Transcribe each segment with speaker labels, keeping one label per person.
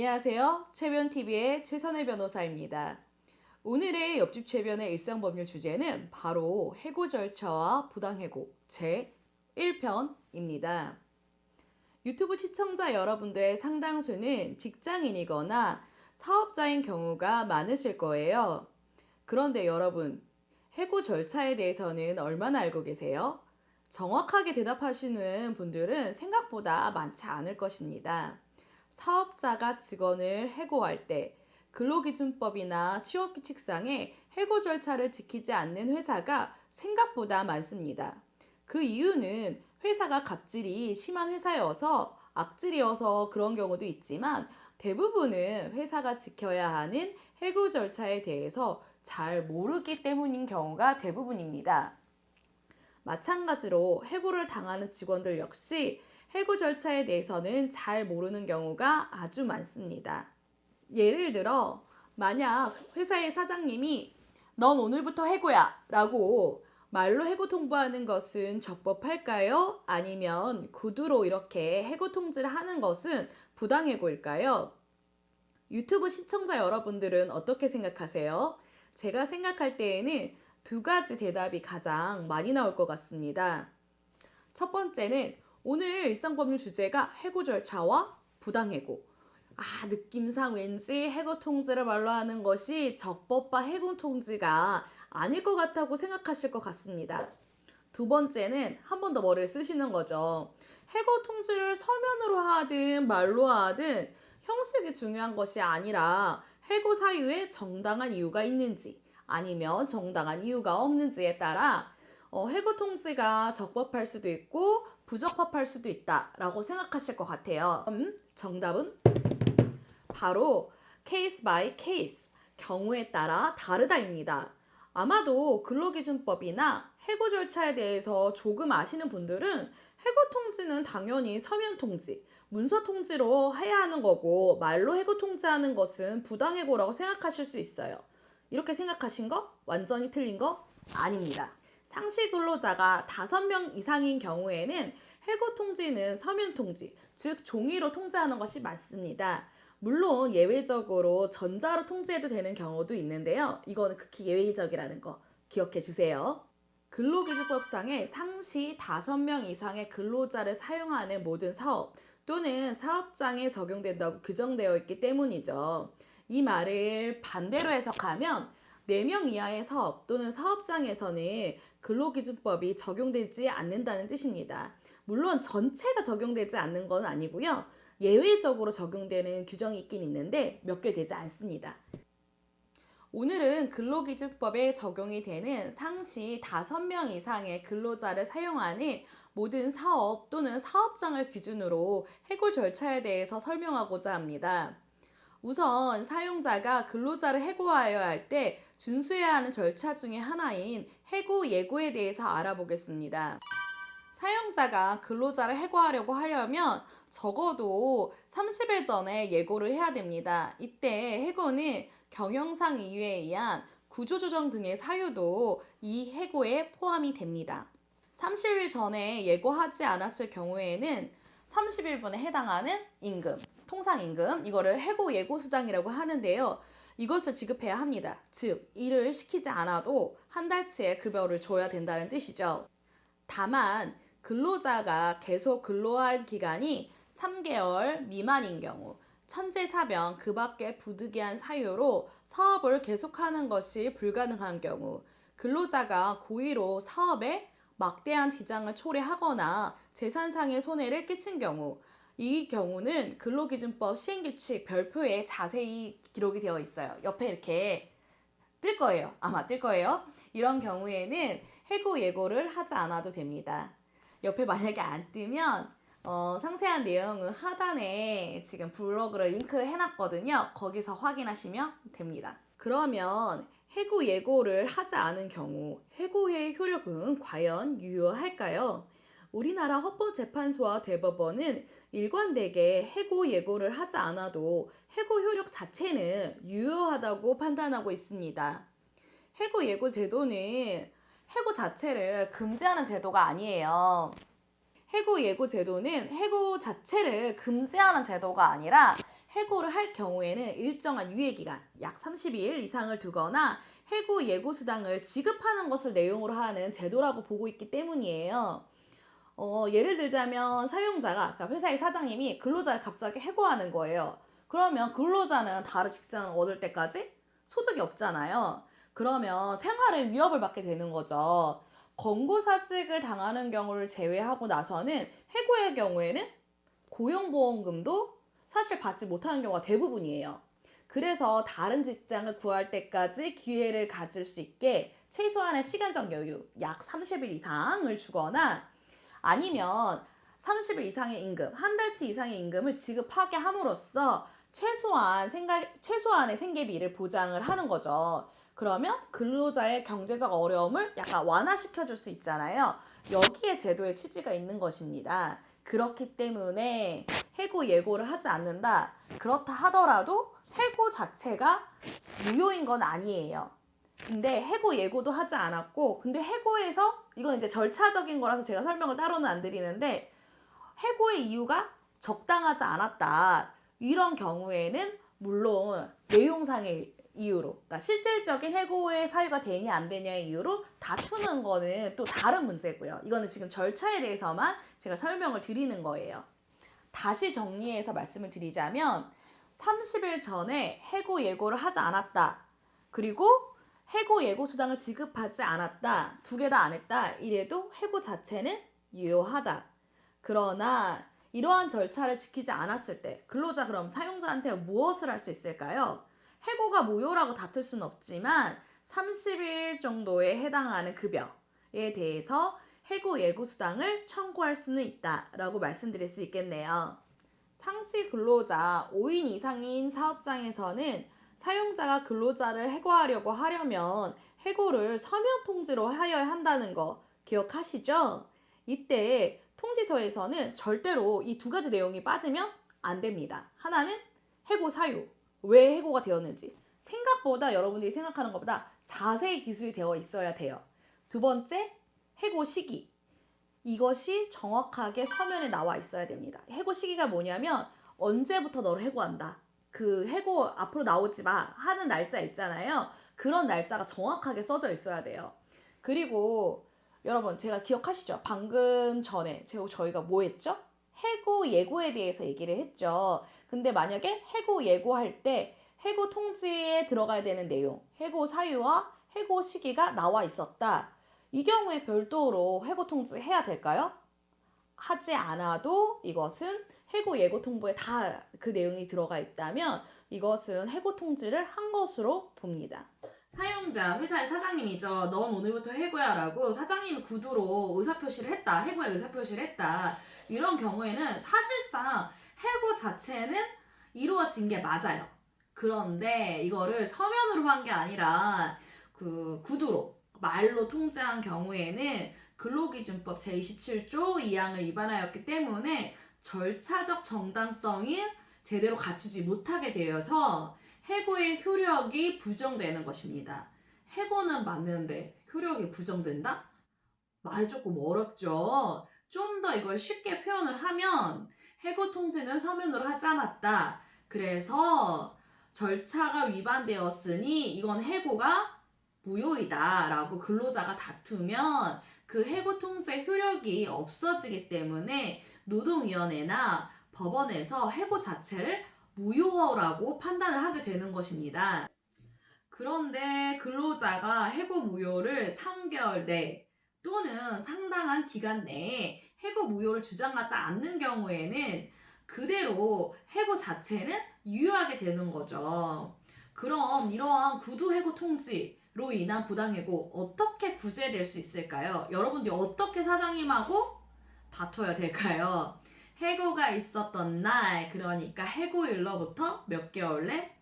Speaker 1: 안녕하세요. 최변TV의 최선혜 변호사입니다. 오늘의 옆집 최변의 일상법률 주제는 바로 해고 절차와 부당해고 제1편입니다. 유튜브 시청자 여러분들의 상당수는 직장인이거나 사업자인 경우가 많으실 거예요. 그런데 여러분, 해고 절차에 대해서는 얼마나 알고 계세요? 정확하게 대답하시는 분들은 생각보다 많지 않을 것입니다. 사업자가 직원을 해고할 때 근로기준법이나 취업규칙상의 해고 절차를 지키지 않는 회사가 생각보다 많습니다. 그 이유는 회사가 갑질이 심한 회사여서 악질이어서 그런 경우도 있지만 대부분은 회사가 지켜야 하는 해고 절차에 대해서 잘 모르기 때문인 경우가 대부분입니다. 마찬가지로 해고를 당하는 직원들 역시 해고 절차에 대해서는 잘 모르는 경우가 아주 많습니다. 예를 들어 만약 회사의 사장님이 넌 오늘부터 해고야 라고 말로 해고 통보하는 것은 적법할까요? 아니면 구두로 이렇게 해고 통지를 하는 것은 부당해고일까요? 유튜브 시청자 여러분들은 어떻게 생각하세요? 제가 생각할 때에는 두 가지 대답이 가장 많이 나올 것 같습니다. 첫 번째는 오늘 일상법률 주제가 해고 절차와 부당해고. 느낌상 왠지 해고 통지를 말로 하는 것이 적법한 해고 통지가 아닐 것 같다고 생각하실 것 같습니다. 두 번째는 한 번 더 머리를 쓰시는 거죠. 해고 통지를 서면으로 하든 말로 하든 형식이 중요한 것이 아니라 해고 사유에 정당한 이유가 있는지 아니면 정당한 이유가 없는지에 따라 해고 통지가 적법할 수도 있고 부적법할 수도 있다라고 생각하실 것 같아요. 정답은 바로 케이스 바이 케이스, 경우에 따라 다르다입니다. 아마도 근로기준법이나 해고 절차에 대해서 조금 아시는 분들은 해고 통지는 당연히 서면 통지, 문서 통지로 해야 하는 거고 말로 해고 통지하는 것은 부당해고라고 생각하실 수 있어요. 이렇게 생각하신 거 완전히 틀린 거 아닙니다. 상시 근로자가 5명 이상인 경우에는 해고 통지는 서면 통지, 즉 종이로 통지하는 것이 맞습니다. 물론 예외적으로 전자로 통지해도 되는 경우도 있는데요. 이거는 극히 예외적이라는 거 기억해 주세요. 근로기준법상의 상시 5명 이상의 근로자를 사용하는 모든 사업 또는 사업장에 적용된다고 규정되어 있기 때문이죠. 이 말을 반대로 해석하면 4명 이하의 사업 또는 사업장에서는 근로기준법이 적용되지 않는다는 뜻입니다. 물론 전체가 적용되지 않는 건 아니고요. 예외적으로 적용되는 규정이 있긴 있는데 몇 개 되지 않습니다. 오늘은 근로기준법에 적용이 되는 상시 5명 이상의 근로자를 사용하는 모든 사업 또는 사업장을 기준으로 해고 절차에 대해서 설명하고자 합니다. 우선 사용자가 근로자를 해고하여야 할 때 준수해야 하는 절차 중에 하나인 해고 예고에 대해서 알아보겠습니다. 사용자가 근로자를 해고하려고 하려면 적어도 30일 전에 예고를 해야 됩니다. 이때 해고는 경영상 이유에 의한 구조조정 등의 사유도 이 해고에 포함이 됩니다. 30일 전에 예고하지 않았을 경우에는 30일분에 해당하는 임금, 통상임금, 이거를 해고 예고수당이라고 하는데요. 이것을 지급해야 합니다. 즉, 일을 시키지 않아도 한 달치의 급여를 줘야 된다는 뜻이죠. 다만 근로자가 계속 근로할 기간이 3개월 미만인 경우, 천재사병 그 밖에 부득이한 사유로 사업을 계속하는 것이 불가능한 경우, 근로자가 고의로 사업에 막대한 지장을 초래하거나 재산상의 손해를 끼친 경우, 이 경우는 근로기준법 시행규칙 별표에 자세히 기록이 되어 있어요. 옆에 이렇게 뜰 거예요. 아마 뜰 거예요. 이런 경우에는 해고 예고를 하지 않아도 됩니다. 옆에 만약에 안 뜨면 상세한 내용은 하단에 지금 블로그를 링크를 해놨거든요. 거기서 확인하시면 됩니다. 그러면 해고 예고를 하지 않은 경우 해고의 효력은 과연 유효할까요? 우리나라 헌법재판소와 대법원은 일관되게 해고 예고를 하지 않아도 해고 효력 자체는 유효하다고 판단하고 있습니다. 해고 예고 제도는 해고 자체를 금지하는 제도가 아니에요. 해고 예고 제도는 해고 자체를 금지하는 제도가 아니라 해고를 할 경우에는 일정한 유예기간, 약 30일 이상을 두거나 해고 예고 수당을 지급하는 것을 내용으로 하는 제도라고 보고 있기 때문이에요. 예를 들자면 사용자가, 그러니까 회사의 사장님이 근로자를 갑자기 해고하는 거예요. 그러면 근로자는 다른 직장을 얻을 때까지 소득이 없잖아요. 그러면 생활에 위협을 받게 되는 거죠. 권고사직을 당하는 경우를 제외하고 나서는 해고의 경우에는 고용보험금도 사실 받지 못하는 경우가 대부분이에요. 그래서 다른 직장을 구할 때까지 기회를 가질 수 있게 최소한의 시간적 여유, 약 30일 이상을 주거나 아니면 30일 이상의 임금, 한 달치 이상의 임금을 지급하게 함으로써 최소한의 생계비를 보장을 하는 거죠. 그러면 근로자의 경제적 어려움을 약간 완화시켜 줄 수 있잖아요. 여기에 제도의 취지가 있는 것입니다. 그렇기 때문에 해고 예고를 하지 않는다. 그렇다 하더라도 해고 자체가 무효인 건 아니에요. 근데 해고 예고도 하지 않았고, 근데 해고에서 이건 이제 절차적인 거라서 제가 설명을 따로는 안 드리는데, 해고의 이유가 적당하지 않았다. 이런 경우에는 물론 내용상의 이유로, 그러니까 실질적인 해고의 사유가 되냐 안 되냐의 이유로 다투는 거는 또 다른 문제고요. 이거는 지금 절차에 대해서만 제가 설명을 드리는 거예요. 다시 정리해서 말씀을 드리자면 30일 전에 해고 예고를 하지 않았다. 그리고 해고 예고 수당을 지급하지 않았다. 두 개 다 안 했다. 이래도 해고 자체는 유효하다. 그러나 이러한 절차를 지키지 않았을 때 근로자 그럼 사용자한테 무엇을 할 수 있을까요? 해고가 무효라고 다툴 수는 없지만 30일 정도에 해당하는 급여에 대해서 해고 예고 수당을 청구할 수는 있다라고 말씀드릴 수 있겠네요. 상시 근로자 5인 이상인 사업장에서는 사용자가 근로자를 해고하려고 하려면 해고를 서면 통지로 하여야 한다는 거 기억하시죠? 이때 통지서에서는 절대로 이 두 가지 내용이 빠지면 안 됩니다. 하나는 해고 사유, 왜 해고가 되었는지 생각보다 여러분들이 생각하는 것보다 자세히 기술이 되어 있어야 돼요. 두 번째, 해고 시기. 이것이 정확하게 서면에 나와 있어야 됩니다. 해고 시기가 뭐냐면 언제부터 너를 해고한다. 그 해고 앞으로 나오지 마 하는 날짜 있잖아요. 그런 날짜가 정확하게 써져 있어야 돼요. 그리고 여러분 제가 기억하시죠? 방금 전에 저희가 뭐 했죠? 해고 예고에 대해서 얘기를 했죠. 근데 만약에 해고 예고할 때 해고 통지에 들어가야 되는 내용, 해고 사유와 해고 시기가 나와 있었다. 이 경우에 별도로 해고 통지해야 될까요? 하지 않아도 이것은 해고 예고 통보에 다 그 내용이 들어가 있다면 이것은 해고 통지를 한 것으로 봅니다. 사용자, 회사의 사장님이죠. 넌 오늘부터 해고야 라고 사장님이 구두로 의사표시를 했다. 해고의 의사표시를 했다. 이런 경우에는 사실상 해고 자체는 이루어진 게 맞아요. 그런데 이거를 서면으로 한 게 아니라 그 구두로 말로 통지한 경우에는 근로기준법 제27조 2항을 위반하였기 때문에 절차적 정당성이 제대로 갖추지 못하게 되어서 해고의 효력이 부정되는 것입니다. 해고는 맞는데 효력이 부정된다? 말이 조금 어렵죠. 좀 더 이걸 쉽게 표현을 하면 해고 통지는 서면으로 하지 않았다. 그래서 절차가 위반되었으니 이건 해고가 무효이다 라고 근로자가 다투면 그 해고 통지의 효력이 없어지기 때문에 노동위원회나 법원에서 해고 자체를 무효라고 판단을 하게 되는 것입니다. 그런데 근로자가 해고 무효를 3개월 내 또는 상당한 기간 내에 해고 무효를 주장하지 않는 경우에는 그대로 해고 자체는 유효하게 되는 거죠. 그럼 이러한 구두 해고 통지로 인한 부당해고 어떻게 구제될 수 있을까요? 여러분들이 어떻게 사장님하고 다퉈야 될까요? 해고가 있었던 날, 그러니까 해고일로부터 몇 개월 내?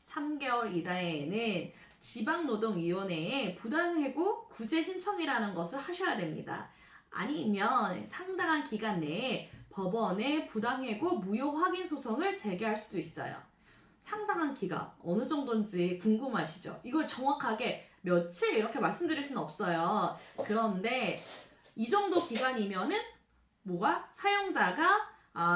Speaker 1: 3개월 이내에는 지방노동위원회에 부당해고 구제 신청이라는 것을 하셔야 됩니다. 아니면 상당한 기간 내에 법원에 부당해고 무효 확인 소송을 제기할 수도 있어요. 상당한 기간, 어느 정도인지 궁금하시죠? 이걸 정확하게 며칠 이렇게 말씀드릴 수는 없어요. 그런데 이 정도 기간이면은 뭐가? 사용자가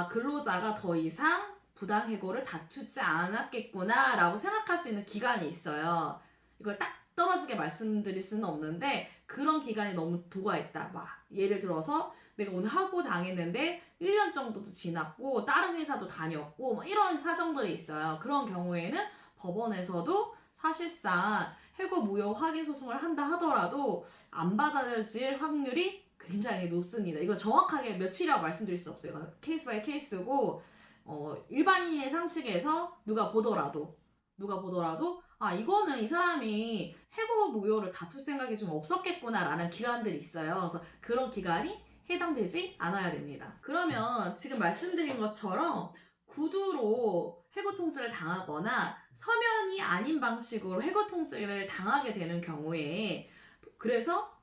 Speaker 1: 근로자가 더 이상 부당해고를 다투지 않았겠구나 라고 생각할 수 있는 기간이 있어요. 이걸 딱 떨어지게 말씀드릴 수는 없는데 그런 기간이 너무 도가있다. 막 예를 들어서 내가 오늘 하고 당했는데 1년 정도도 지났고 다른 회사도 다녔고 뭐 이런 사정들이 있어요. 그런 경우에는 법원에서도 사실상 해고 무효 확인 소송을 한다 하더라도 안 받아들일 확률이 굉장히 높습니다. 이건 정확하게 며칠이라고 말씀드릴 수 없어요. 케이스 바이 케이스고 일반인의 상식에서 누가 보더라도 아 이거는 이 사람이 해고 무효를 다툴 생각이 좀 없었겠구나라는 기간들이 있어요. 그래서 그런 기간이 해당되지 않아야 됩니다. 그러면 지금 말씀드린 것처럼 구두로 해고 통지를 당하거나 서면이 아닌 방식으로 해고 통지를 당하게 되는 경우에 그래서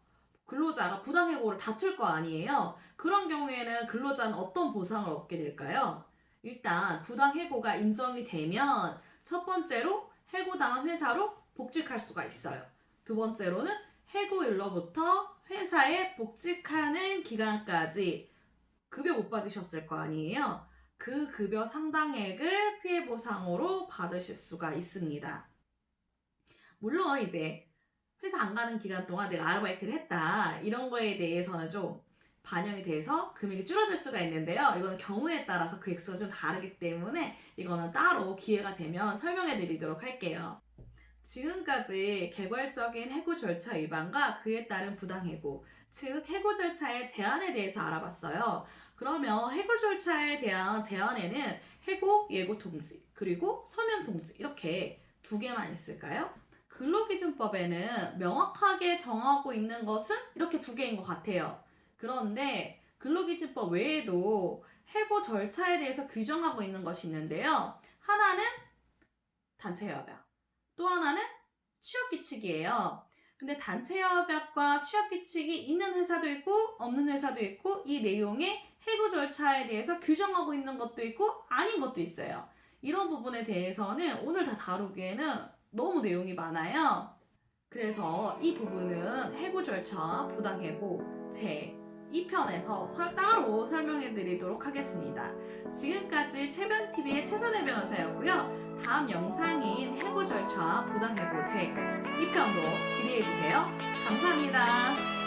Speaker 1: 근로자가 부당해고를 다툴 거 아니에요. 그런 경우에는 근로자는 어떤 보상을 얻게 될까요? 일단 부당해고가 인정이 되면 첫 번째로 해고당한 회사로 복직할 수가 있어요. 두 번째로는 해고일로부터 회사에 복직하는 기간까지 급여 못 받으셨을 거 아니에요. 그 급여 상당액을 피해보상으로 받으실 수가 있습니다. 물론 이제 회사 안 가는 기간 동안 내가 아르바이트를 했다 이런 거에 대해서는 좀 반영이 돼서 금액이 줄어들 수가 있는데요. 이거는 경우에 따라서 그 액수가 좀 다르기 때문에 이거는 따로 기회가 되면 설명해 드리도록 할게요. 지금까지 개괄적인 해고 절차 위반과 그에 따른 부당해고, 즉 해고 절차의 제한에 대해서 알아봤어요. 그러면 해고 절차에 대한 제한에는 해고 예고 통지, 그리고 서면 통지 이렇게 두 개만 있을까요? 근로기준법에는 명확하게 정하고 있는 것은 이렇게 두 개인 것 같아요. 그런데 근로기준법 외에도 해고 절차에 대해서 규정하고 있는 것이 있는데요. 하나는 단체협약, 또 하나는 취업규칙이에요. 근데 단체협약과 취업규칙이 있는 회사도 있고 없는 회사도 있고 이 내용에 해고 절차에 대해서 규정하고 있는 것도 있고 아닌 것도 있어요. 이런 부분에 대해서는 오늘 다 다루기에는 너무 내용이 많아요. 그래서 이 부분은 해고 절차, 부당해고 제 2편에서 따로 설명해 드리도록 하겠습니다. 지금까지 최변TV의 최선의 변호사였고요. 다음 영상인 해고 절차, 부당해고 제 2편도 기대해 주세요. 감사합니다.